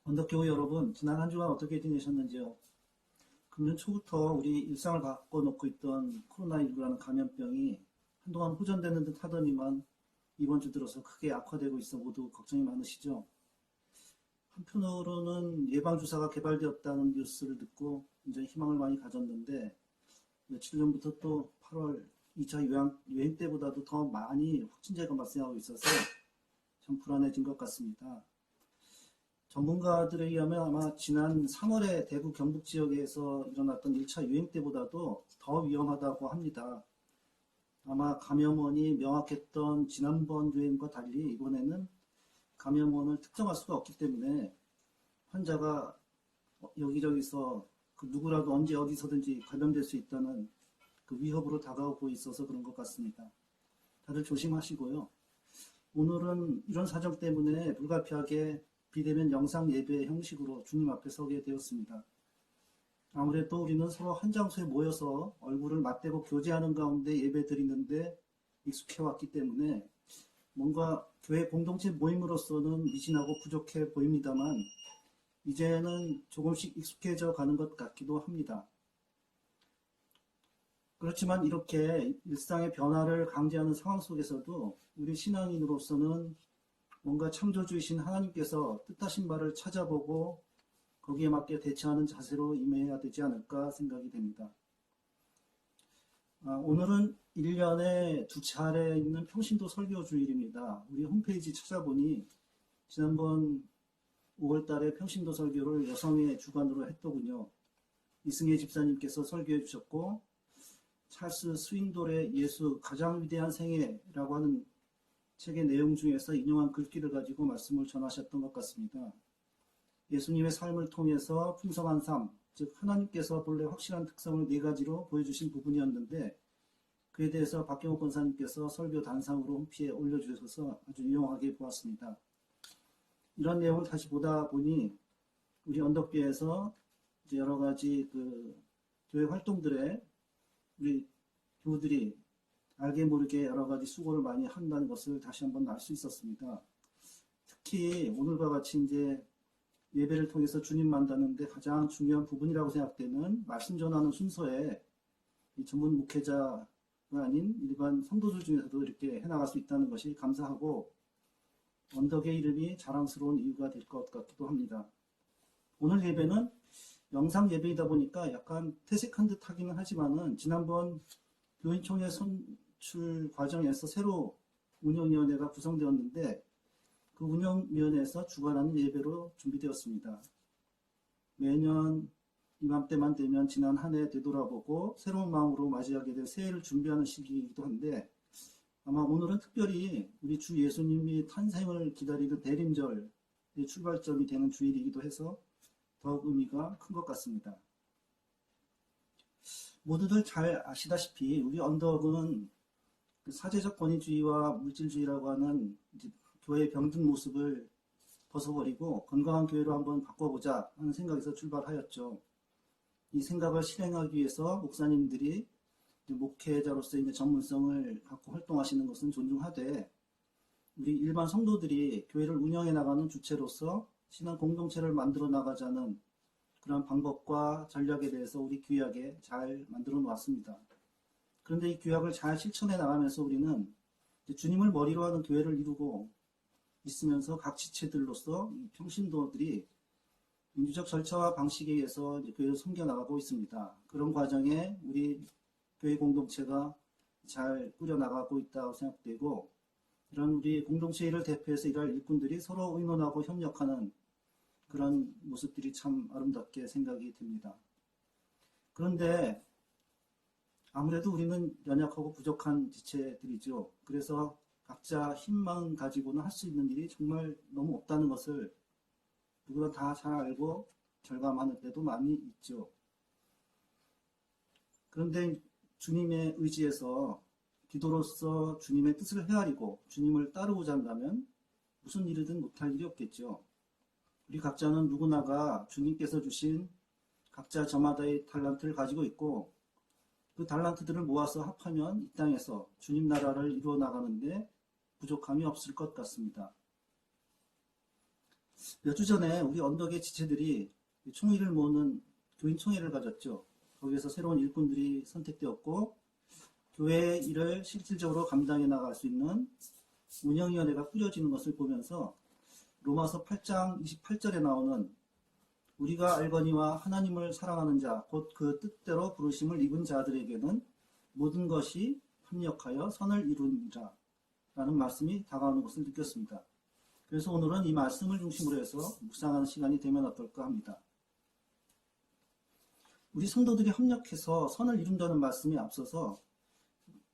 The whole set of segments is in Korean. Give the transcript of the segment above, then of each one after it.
언덕교회 여러분, 지난 한 주간 어떻게 지내셨는지요? 금년 초부터 우리 일상을 바꿔놓고 있던 코로나19라는 감염병이 한동안 호전되는 듯 하더니만 이번 주 들어서 크게 악화되고 있어 모두 걱정이 많으시죠? 한편으로는 예방주사가 개발되었다는 뉴스를 듣고 굉장히 희망을 많이 가졌는데 며칠 전부터 또 8월 2차 유행 때보다도 더 많이 확진자가 발생하고 있어서 참 불안해진 것 같습니다. 전문가들에 의하면 아마 지난 3월에 대구 경북 지역에서 일어났던 1차 유행 때보다도 더 위험하다고 합니다. 아마 감염원이 명확했던 지난번 유행과 달리 이번에는 감염원을 특정할 수가 없기 때문에 환자가 여기저기서 그 누구라도 언제 어디서든지 감염될 수 있다는 그 위협으로 다가오고 있어서 그런 것 같습니다. 다들 조심하시고요. 오늘은 이런 사정 때문에 불가피하게 비대면 영상 예배 형식으로 주님 앞에 서게 되었습니다. 아무래도 우리는 서로 한 장소에 모여서 얼굴을 맞대고 교제하는 가운데 예배 드리는데 익숙해왔기 때문에 뭔가 교회 공동체 모임으로서는 미진하고 부족해 보입니다만 이제는 조금씩 익숙해져 가는 것 같기도 합니다. 그렇지만 이렇게 일상의 변화를 강제하는 상황 속에서도 우리 신앙인으로서는 뭔가 창조주이신 하나님께서 뜻하신 바를 찾아보고 거기에 맞게 대처하는 자세로 임해야 되지 않을까 생각이 됩니다. 오늘은 1년에 2차례 있는 평신도 설교 주일입니다. 우리 홈페이지 찾아보니 지난번 5월 달에 평신도 설교를 여성의 주관으로 했더군요. 이승혜 집사님께서 설교해 주셨고 찰스 스윙돌의 예수 가장 위대한 생애라고 하는 책의 내용 중에서 인용한 글귀를 가지고 말씀을 전하셨던 것 같습니다. 예수님의 삶을 통해서 풍성한 삶, 즉 하나님께서 본래 확실한 특성을 4가지로 보여주신 부분이었는데 그에 대해서 박경호 권사님께서 설교 단상으로 홈피에 올려주셔서 아주 유용하게 보았습니다. 이런 내용을 다시 보다 보니 우리 언덕교회에서 이제 여러 가지 그 교회 활동들에 우리 교우들이 알게 모르게 여러 가지 수고를 많이 한다는 것을 다시 한번 알 수 있었습니다. 특히 오늘과 같이 이제 예배를 통해서 주님 만나는데 가장 중요한 부분이라고 생각되는 말씀 전하는 순서에 이 전문 목회자가 아닌 일반 성도들 중에서도 이렇게 해나갈 수 있다는 것이 감사하고 언덕의 이름이 자랑스러운 이유가 될 것 같기도 합니다. 오늘 예배는 영상 예배이다 보니까 약간 퇴색한 듯 하기는 하지만은 지난번 교인총회 선출 과정에서 새로 운영위원회가 구성되었는데 그 운영위원회에서 주관하는 예배로 준비되었습니다. 매년 이맘때만 되면 지난 한 해 되돌아보고 새로운 마음으로 맞이하게 될 새해를 준비하는 시기이기도 한데 아마 오늘은 특별히 우리 주 예수님이 탄생을 기다리는 대림절의 출발점이 되는 주일이기도 해서 더욱 의미가 큰 것 같습니다. 모두들 잘 아시다시피 우리 언덕은 그 사제적 권위주의와 물질주의라고 하는 이제 교회의 병든 모습을 벗어버리고 건강한 교회로 한번 바꿔보자 하는 생각에서 출발하였죠. 이 생각을 실행하기 위해서 목사님들이 목회자로서의 전문성을 갖고 활동하시는 것은 존중하되 우리 일반 성도들이 교회를 운영해 나가는 주체로서 신앙 공동체를 만들어 나가자는 그런 방법과 전략에 대해서 우리 규약에 잘 만들어 놓았습니다. 그런데 이 규약을 잘 실천해 나가면서 우리는 주님을 머리로 하는 교회를 이루고 있으면서 각 지체들로서 평신도들이 민주적 절차와 방식에 의해서 교회를 섬겨나가고 있습니다. 그런 과정에 우리 교회 공동체가 잘 꾸려나가고 있다고 생각되고 이런 우리 공동체 일을 대표해서 일할 일꾼들이 서로 의논하고 협력하는 그런 모습들이 참 아름답게 생각이 됩니다. 그런데 아무래도 우리는 연약하고 부족한 지체들이죠. 그래서 각자 힘만 가지고는 할 수 있는 일이 정말 너무 없다는 것을 누구나 다 잘 알고 절감하는 때도 많이 있죠. 그런데 주님의 의지에서 기도로서 주님의 뜻을 헤아리고 주님을 따르고자 한다면 무슨 일이든 못할 일이 없겠죠. 우리 각자는 누구나가 주님께서 주신 각자 저마다의 달란트를 가지고 있고 그 달란트들을 모아서 합하면 이 땅에서 주님 나라를 이루어 나가는데 부족함이 없을 것 같습니다. 몇 주 전에 우리 언덕의 지체들이 총회를 모으는 교인 총회를 가졌죠. 거기에서 새로운 일꾼들이 선택되었고 교회의 일을 실질적으로 감당해 나갈 수 있는 운영위원회가 꾸려지는 것을 보면서 로마서 8장 28절에 나오는 우리가 알거니와 하나님을 사랑하는 자, 곧 그 뜻대로 부르심을 입은 자들에게는 모든 것이 합력하여 선을 이루니라 라는 말씀이 다가오는 것을 느꼈습니다. 그래서 오늘은 이 말씀을 중심으로 해서 묵상하는 시간이 되면 어떨까 합니다. 우리 성도들이 협력해서 선을 이룬다는 말씀이 앞서서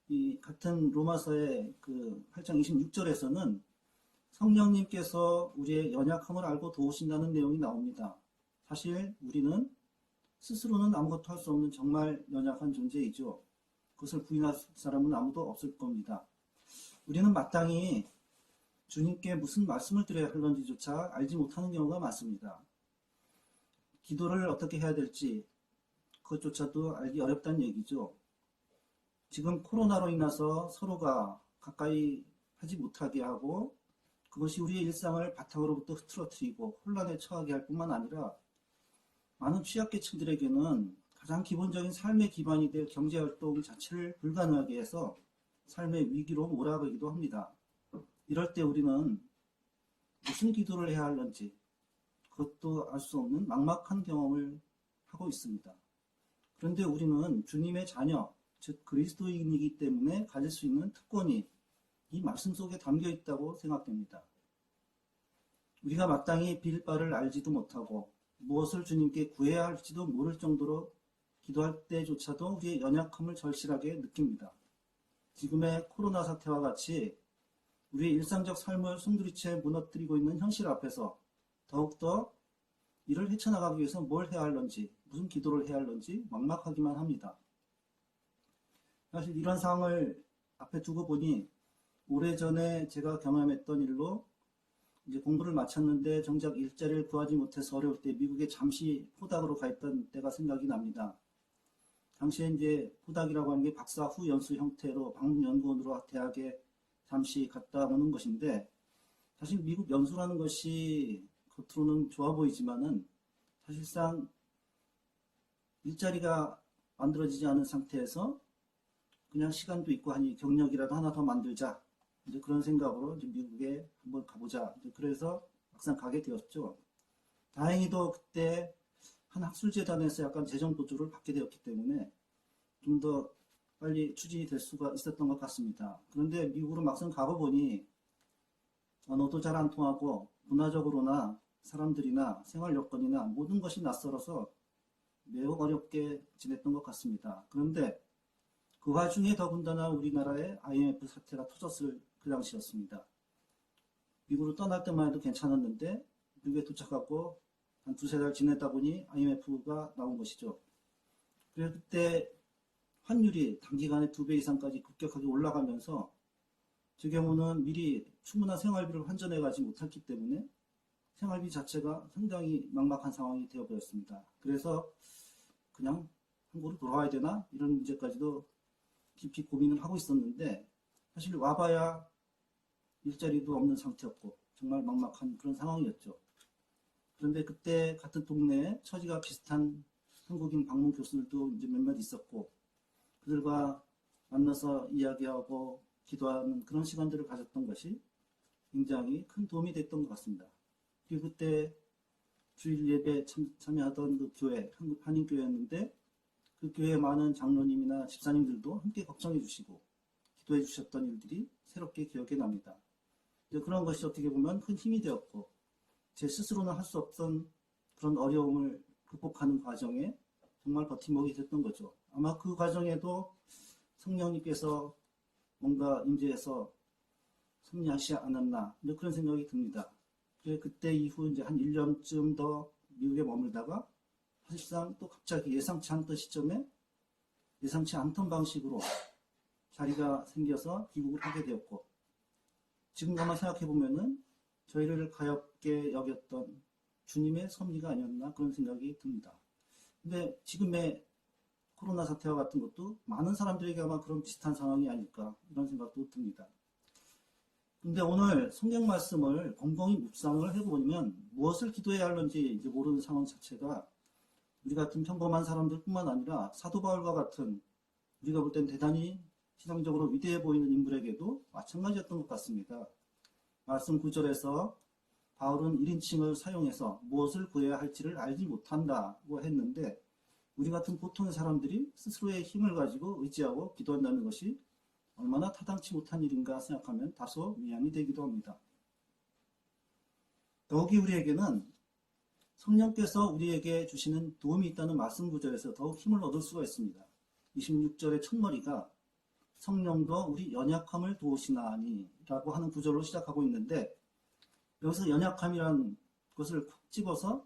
이 같은 로마서의 그 8장 26절에서는 성령님께서 우리의 연약함을 알고 도우신다는 내용이 나옵니다. 사실 우리는 스스로는 아무것도 할 수 없는 정말 연약한 존재이죠. 그것을 부인할 사람은 아무도 없을 겁니다. 우리는 마땅히 주님께 무슨 말씀을 드려야 할런지조차 알지 못하는 경우가 많습니다. 기도를 어떻게 해야 될지 그것조차도 알기 어렵다는 얘기죠. 지금 코로나로 인해서 서로가 가까이 하지 못하게 하고 그것이 우리의 일상을 바탕으로부터 흐트러뜨리고 혼란에 처하게 할 뿐만 아니라 많은 취약계층들에게는 가장 기본적인 삶의 기반이 될 경제활동 자체를 불가능하게 해서 삶의 위기로 몰아가기도 합니다. 이럴 때 우리는 무슨 기도를 해야 할는지 그것도 알 수 없는 막막한 경험을 하고 있습니다. 그런데 우리는 주님의 자녀, 즉 그리스도인이기 때문에 가질 수 있는 특권이 이 말씀 속에 담겨 있다고 생각됩니다. 우리가 마땅히 빌 바를 알지도 못하고 무엇을 주님께 구해야 할지도 모를 정도로 기도할 때조차도 우리의 연약함을 절실하게 느낍니다. 지금의 코로나 사태와 같이 우리의 일상적 삶을 송두리째 무너뜨리고 있는 현실 앞에서 더욱더 이를 헤쳐나가기 위해서 뭘 해야 할런지, 무슨 기도를 해야 할런지 막막하기만 합니다. 사실 이런 상황을 앞에 두고 보니 오래전에 제가 경험했던 일로 이제 공부를 마쳤는데 정작 일자리를 구하지 못해서 어려울 때 미국에 잠시 포닥으로 가 있던 때가 생각이 납니다. 당시에 이제 포닥이라고 하는 게 박사 후 연수 형태로 방문연구원으로 대학에 잠시 갔다 오는 것인데 사실 미국 연수라는 것이 겉으로는 좋아 보이지만은 사실상 일자리가 만들어지지 않은 상태에서 그냥 시간도 있고 하니 경력이라도 하나 더 만들자. 이제 그런 생각으로 이제 미국에 한번 가보자. 이제 그래서 막상 가게 되었죠. 다행히도 그때 한 학술재단에서 약간 재정 보조를 받게 되었기 때문에 좀 더 빨리 추진이 될 수가 있었던 것 같습니다. 그런데 미국으로 막상 가보니 언어도 잘 안 통하고 문화적으로나 사람들이나 생활 여건이나 모든 것이 낯설어서 매우 어렵게 지냈던 것 같습니다. 그런데 그 와중에 더군다나 우리나라의 IMF 사태가 터졌을 그 당시였습니다. 미국으로 떠날 때만 해도 괜찮았는데 미국에 도착하고 한 두세 달 지내다 보니 IMF가 나온 것이죠. 그래서 그때 환율이 단기간에 2배 이상까지 급격하게 올라가면서 제 경우는 미리 충분한 생활비를 환전해 가지 못했기 때문에 생활비 자체가 상당히 막막한 상황이 되어버렸습니다. 그래서 그냥 한국으로 돌아와야 되나? 이런 문제까지도 깊이 고민을 하고 있었는데 사실 와봐야 일자리도 없는 상태였고 정말 막막한 그런 상황이었죠. 그런데 그때 같은 동네에 처지가 비슷한 한국인 방문 교수들도 이제 몇몇 있었고 그들과 만나서 이야기하고 기도하는 그런 시간들을 가졌던 것이 굉장히 큰 도움이 됐던 것 같습니다. 그리고 그때 주일 예배 참여하던 그 교회, 한인교회였는데 그 교회 많은 장로님이나 집사님들도 함께 걱정해 주시고 기도해 주셨던 일들이 새롭게 기억에 납니다. 그런 것이 어떻게 보면 큰 힘이 되었고 제 스스로는 할 수 없던 그런 어려움을 극복하는 과정에 정말 버팀목이 됐던 거죠. 아마 그 과정에도 성령님께서 뭔가 임재해서 섭리하시지 않았나 그런 생각이 듭니다. 그때 이후 이제 한 1년쯤 더 미국에 머물다가 사실상 또 갑자기 예상치 않던 시점에 예상치 않던 방식으로 자리가 생겨서 귀국을 하게 되었고 지금 가만 생각해 보면은 저희를 가엾게 여겼던 주님의 섭리가 아니었나 그런 생각이 듭니다. 근데 지금의 코로나 사태와 같은 것도 많은 사람들에게 아마 그런 비슷한 상황이 아닐까 이런 생각도 듭니다. 근데 오늘 성경 말씀을 곰곰이 묵상을 해보면 무엇을 기도해야 할는지 이제 모르는 상황 자체가 우리 같은 평범한 사람들뿐만 아니라 사도 바울과 같은 우리가 볼 땐 대단히 신앙적으로 위대해 보이는 인물에게도 마찬가지였던 것 같습니다. 말씀 9절에서 바울은 1인칭을 사용해서 무엇을 구해야 할지를 알지 못한다고 했는데 우리 같은 보통의 사람들이 스스로의 힘을 가지고 의지하고 기도한다는 것이 얼마나 타당치 못한 일인가 생각하면 다소 미안이 되기도 합니다. 더욱이 우리에게는 성령께서 우리에게 주시는 도움이 있다는 말씀 구절에서 더욱 힘을 얻을 수가 있습니다. 26절의 첫머리가 성령도 우리 연약함을 도우시나니 라고 하는 구절로 시작하고 있는데 여기서 연약함이라는 것을 콕 집어서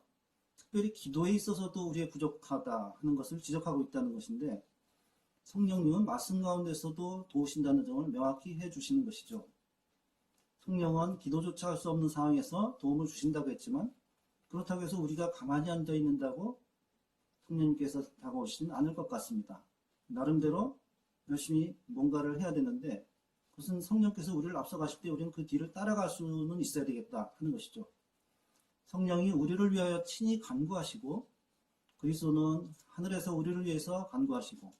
특별히 기도에 있어서도 우리의 부족하다 하는 것을 지적하고 있다는 것인데 성령님은 말씀 가운데서도 도우신다는 점을 명확히 해주시는 것이죠. 성령은 기도조차 할 수 없는 상황에서 도움을 주신다고 했지만 그렇다고 해서 우리가 가만히 앉아 있는다고 성령님께서 다가오시지는 않을 것 같습니다. 나름대로 열심히 뭔가를 해야 되는데 그것은 성령께서 우리를 앞서가실 때 우리는 그 뒤를 따라갈 수는 있어야 되겠다 하는 것이죠. 성령이 우리를 위하여 친히 간구하시고 그리스도는 하늘에서 우리를 위해서 간구하시고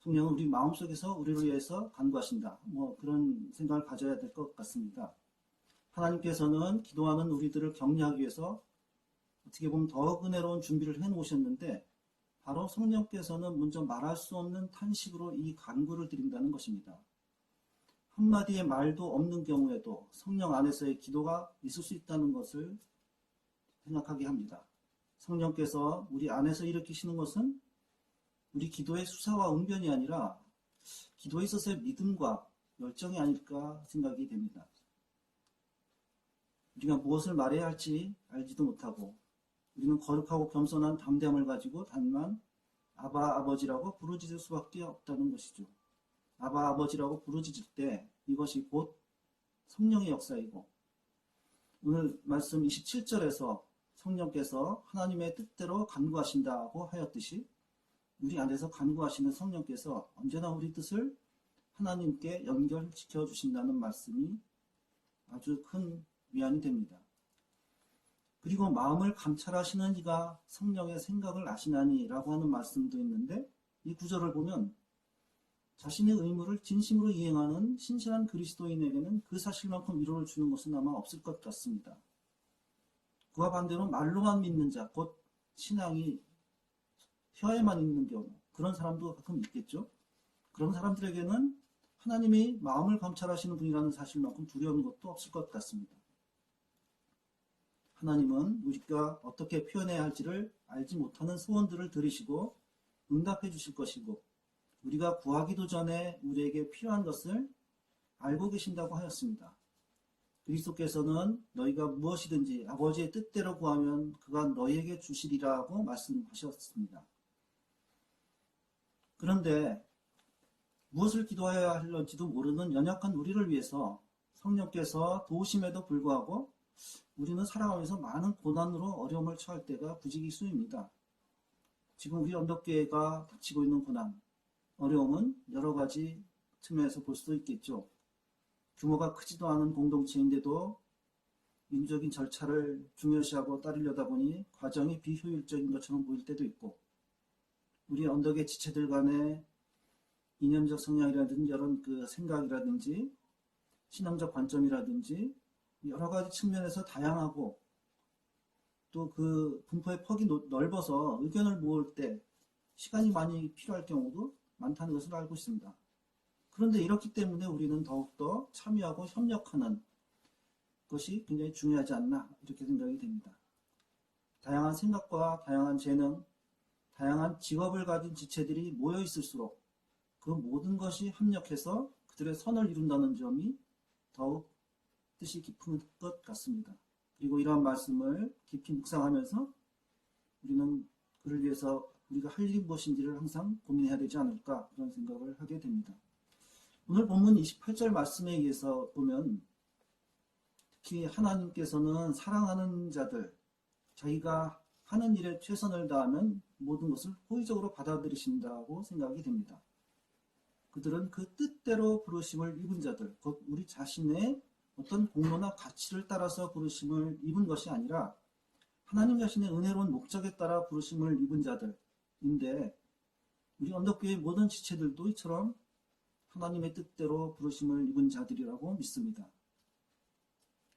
성령은 우리 마음속에서 우리를 위해서 간구하신다. 그런 생각을 가져야 될 것 같습니다. 하나님께서는 기도하는 우리들을 격려하기 위해서 어떻게 보면 더욱 은혜로운 준비를 해놓으셨는데 바로 성령께서는 먼저 말할 수 없는 탄식으로 이 간구를 드린다는 것입니다. 한마디의 말도 없는 경우에도 성령 안에서의 기도가 있을 수 있다는 것을 생각하게 합니다. 성령께서 우리 안에서 일으키시는 것은 우리 기도의 수사와 응변이 아니라 기도에 있어서의 믿음과 열정이 아닐까 생각이 됩니다. 우리가 무엇을 말해야 할지 알지도 못하고 우리는 거룩하고 겸손한 담대함을 가지고 단만 아바 아버지라고 부르짖을 수밖에 없다는 것이죠. 아바 아버지라고 부르짖을 때 이것이 곧 성령의 역사이고 오늘 말씀 27절에서 성령께서 하나님의 뜻대로 간구하신다고 하였듯이 우리 안에서 간구하시는 성령께서 언제나 우리 뜻을 하나님께 연결시켜 주신다는 말씀이 아주 큰 위안이 됩니다. 그리고 마음을 감찰하시는 이가 성령의 생각을 아시나니 라고 하는 말씀도 있는데 이 구절을 보면 자신의 의무를 진심으로 이행하는 신실한 그리스도인에게는 그 사실만큼 위로를 주는 것은 아마 없을 것 같습니다. 그와 반대로 말로만 믿는 자, 곧 신앙이 혀에만 있는 경우 그런 사람도 가끔 있겠죠. 그런 사람들에게는 하나님이 마음을 감찰하시는 분이라는 사실만큼 두려운 것도 없을 것 같습니다. 하나님은 우리가 어떻게 표현해야 할지를 알지 못하는 소원들을 들으시고 응답해 주실 것이고 우리가 구하기도 전에 우리에게 필요한 것을 알고 계신다고 하였습니다. 그리스도께서는 너희가 무엇이든지 아버지의 뜻대로 구하면 그가 너희에게 주시리라고 말씀하셨습니다. 그런데 무엇을 기도해야 할런지도 모르는 연약한 우리를 위해서 성령께서 도우심에도 불구하고 우리는 살아가면서 많은 고난으로 어려움을 처할 때가 부지기수입니다. 지금 우리 언덕교회가 닥치고 있는 고난, 어려움은 여러 가지 측면에서 볼 수도 있겠죠. 규모가 크지도 않은 공동체인데도 민주적인 절차를 중요시하고 따르려다 보니 과정이 비효율적인 것처럼 보일 때도 있고 우리 언덕의 지체들 간의 이념적 성향이라든지 이런 그 생각이라든지 신앙적 관점이라든지 여러 가지 측면에서 다양하고 또 그 분포의 폭이 넓어서 의견을 모을 때 시간이 많이 필요할 경우도 많다는 것을 알고 있습니다. 그런데 이렇기 때문에 우리는 더욱더 참여하고 협력하는 것이 굉장히 중요하지 않나 이렇게 생각이 됩니다. 다양한 생각과 다양한 재능, 다양한 직업을 가진 지체들이 모여 있을수록 그 모든 것이 합력해서 그들의 선을 이룬다는 점이 더욱 뜻이 깊은 것 같습니다. 그리고 이러한 말씀을 깊이 묵상하면서 우리는 그를 위해서 우리가 할 일이 무엇인지를 항상 고민해야 되지 않을까 그런 생각을 하게 됩니다. 오늘 본문 28절 말씀에 의해서 보면 특히 하나님께서는 사랑하는 자들, 자기가 하는 일에 최선을 다하면 모든 것을 호의적으로 받아들이신다고 생각이 됩니다. 그들은 그 뜻대로 부르심을 입은 자들, 곧 우리 자신의 어떤 공로나 가치를 따라서 부르심을 입은 것이 아니라 하나님 자신의 은혜로운 목적에 따라 부르심을 입은 자들인데, 우리 언덕교회의 모든 지체들도 이처럼 하나님의 뜻대로 부르심을 입은 자들이라고 믿습니다.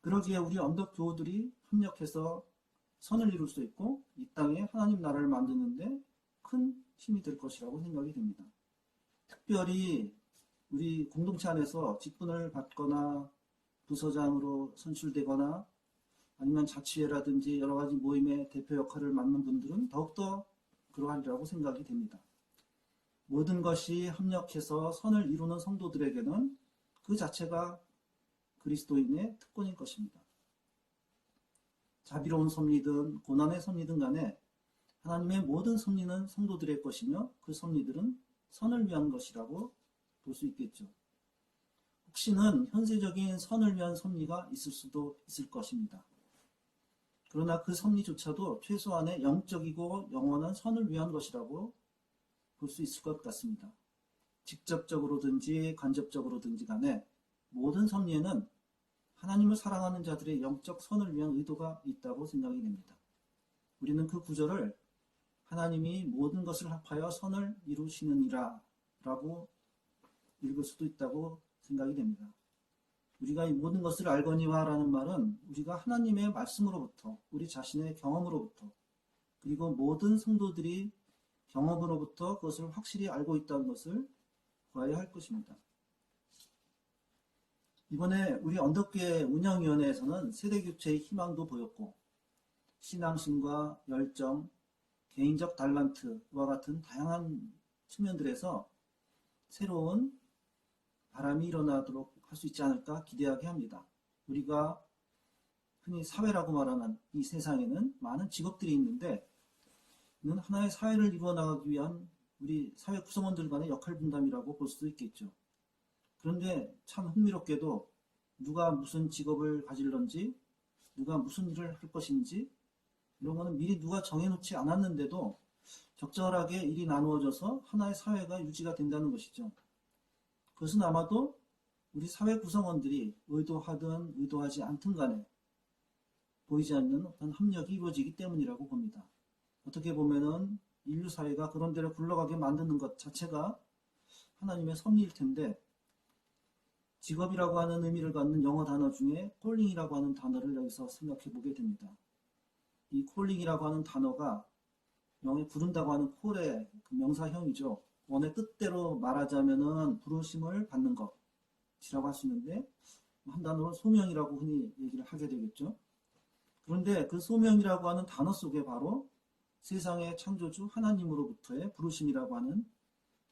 그러기에 우리 언덕교우들이 협력해서 선을 이룰 수 있고 이 땅에 하나님 나라를 만드는데 큰 힘이 될 것이라고 생각이 됩니다. 특별히 우리 공동체 안에서 직분을 받거나 부서장으로 선출되거나 아니면 자치회라든지 여러 가지 모임의 대표 역할을 맡는 분들은 더욱더 그러하리라고 생각이 됩니다. 모든 것이 협력해서 선을 이루는 성도들에게는 그 자체가 그리스도인의 특권일 것입니다. 자비로운 섭리든 고난의 섭리든 간에 하나님의 모든 섭리는 성도들의 것이며 그 섭리들은 선을 위한 것이라고 볼 수 있겠죠. 혹시는 현세적인 선을 위한 섭리가 있을 수도 있을 것입니다. 그러나 그 섭리조차도 최소한의 영적이고 영원한 선을 위한 것이라고 볼 수 있을 것 같습니다. 직접적으로든지 간접적으로든지 간에 모든 섭리에는 하나님을 사랑하는 자들의 영적 선을 위한 의도가 있다고 생각이 됩니다. 우리는 그 구절을 하나님이 모든 것을 합하여 선을 이루시느니라 라고 읽을 수도 있다고 생각이 됩니다. 우리가 이 모든 것을 알거니와 라는 말은 우리가 하나님의 말씀으로부터, 우리 자신의 경험으로부터, 그리고 모든 성도들이 경험으로부터 그것을 확실히 알고 있다는 것을 구해야 할 것입니다. 이번에 우리 언덕교회 운영위원회에서는 세대교체의 희망도 보였고 신앙심과 열정, 개인적 달란트와 같은 다양한 측면들에서 새로운 바람이 일어나도록 할 수 있지 않을까 기대하게 합니다. 우리가 흔히 사회라고 말하는 이 세상에는 많은 직업들이 있는데 이는 하나의 사회를 이루어 나가기 위한 우리 사회 구성원들 간의 역할 분담이라고 볼 수도 있겠죠. 그런데 참 흥미롭게도 누가 무슨 직업을 가질런지, 누가 무슨 일을 할 것인지 이런 거는 미리 누가 정해놓지 않았는데도 적절하게 일이 나누어져서 하나의 사회가 유지가 된다는 것이죠. 그것은 아마도 우리 사회 구성원들이 의도하든 의도하지 않든 간에 보이지 않는 어떤 협력이 이루어지기 때문이라고 봅니다. 어떻게 보면은 인류 사회가 그런 대로 굴러가게 만드는 것 자체가 하나님의 섭리일 텐데, 직업이라고 하는 의미를 갖는 영어 단어 중에 콜링이라고 하는 단어를 여기서 생각해 보게 됩니다. 이 콜링이라고 하는 단어가 영어에 부른다고 하는 콜의 그 명사형이죠. 원의 뜻대로 말하자면은 부르심을 받는 것이라고 할 수 있는데, 한 단어로 소명이라고 흔히 얘기를 하게 되겠죠. 그런데 그 소명이라고 하는 단어 속에 바로 세상의 창조주 하나님으로부터의 부르심이라고 하는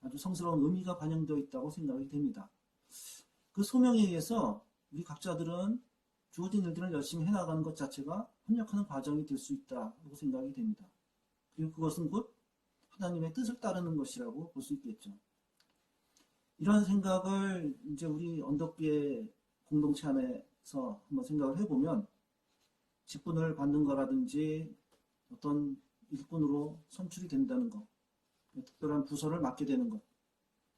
아주 성스러운 의미가 반영되어 있다고 생각이 됩니다. 그 소명에 의해서 우리 각자들은 주어진 일들을 열심히 해나가는 것 자체가 협력하는 과정이 될 수 있다고 생각이 됩니다. 그리고 그것은 곧 하나님의 뜻을 따르는 것이라고 볼 수 있겠죠. 이런 생각을 이제 우리 언덕교회 공동체 안에서 한번 생각을 해보면 직분을 받는 거라든지 어떤 일꾼으로 선출이 된다는 것, 특별한 부서를 맡게 되는 것,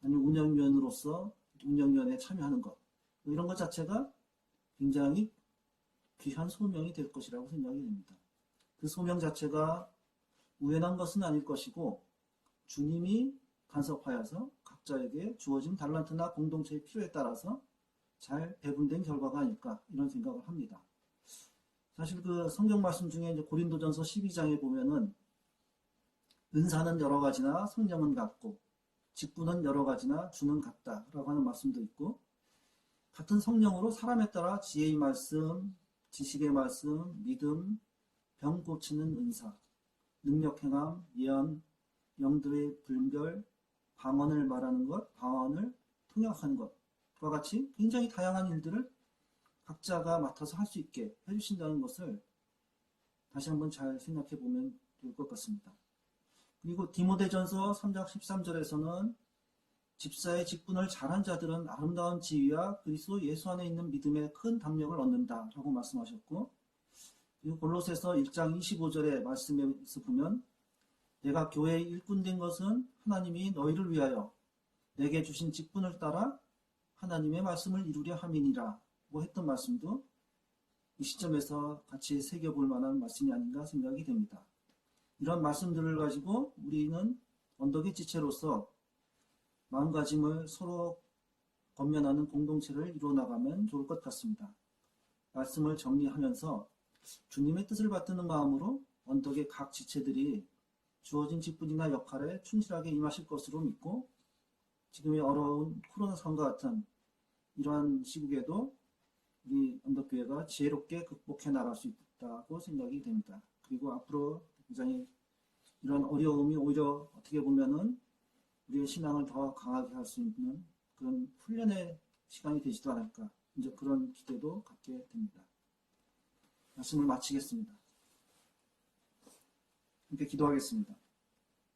아니면 운영위원으로서 운영위원회에 참여하는 것, 이런 것 자체가 굉장히 귀한 소명이 될 것이라고 생각이 됩니다. 그 소명 자체가 우연한 것은 아닐 것이고 주님이 간섭하여서 각자에게 주어진 달란트나 공동체의 필요에 따라서 잘 배분된 결과가 아닐까 이런 생각을 합니다. 사실 그 성경 말씀 중에 이제 고린도전서 12장에 보면은 은사는 여러 가지나 성령은 같고 직분은 여러 가지나 주는 같다라고 하는 말씀도 있고, 같은 성령으로 사람에 따라 지혜의 말씀, 지식의 말씀, 믿음, 병 고치는 은사, 능력 행함, 예언, 영들의 분별, 방언을 말하는 것, 방언을 통역하는 것과 같이 굉장히 다양한 일들을 각자가 맡아서 할 수 있게 해주신다는 것을 다시 한번 잘 생각해 보면 좋을 것 같습니다. 그리고 디모데전서 3장 13절에서는 집사의 직분을 잘한 자들은 아름다운 지위와 그리스도 예수 안에 있는 믿음에 큰 담력을 얻는다라고 말씀하셨고, 그리고 골로새서 1장 25절의 말씀에서 보면 내가 교회의 일꾼 된 것은 하나님이 너희를 위하여 내게 주신 직분을 따라 하나님의 말씀을 이루려 함이니라 뭐 했던 말씀도 이 시점에서 같이 새겨볼 만한 말씀이 아닌가 생각이 됩니다. 이런 말씀들을 가지고 우리는 언덕의 지체로서 마음가짐을 서로 건면하는 공동체를 이루어나가면 좋을 것 같습니다. 말씀을 정리하면서 주님의 뜻을 받드는 마음으로 언덕의 각 지체들이 주어진 직분이나 역할에 충실하게 임하실 것으로 믿고 지금의 어려운 코로나 상황과 같은 이러한 시국에도 우리 언덕교회가 지혜롭게 극복해 나갈 수 있다고 생각이 됩니다. 그리고 앞으로 굉장히 이런 어려움이 오히려 어떻게 보면은 우리의 신앙을 더 강하게 할 수 있는 그런 훈련의 시간이 되지도 않을까, 이제 그런 기대도 갖게 됩니다. 말씀을 마치겠습니다. 함께 기도하겠습니다.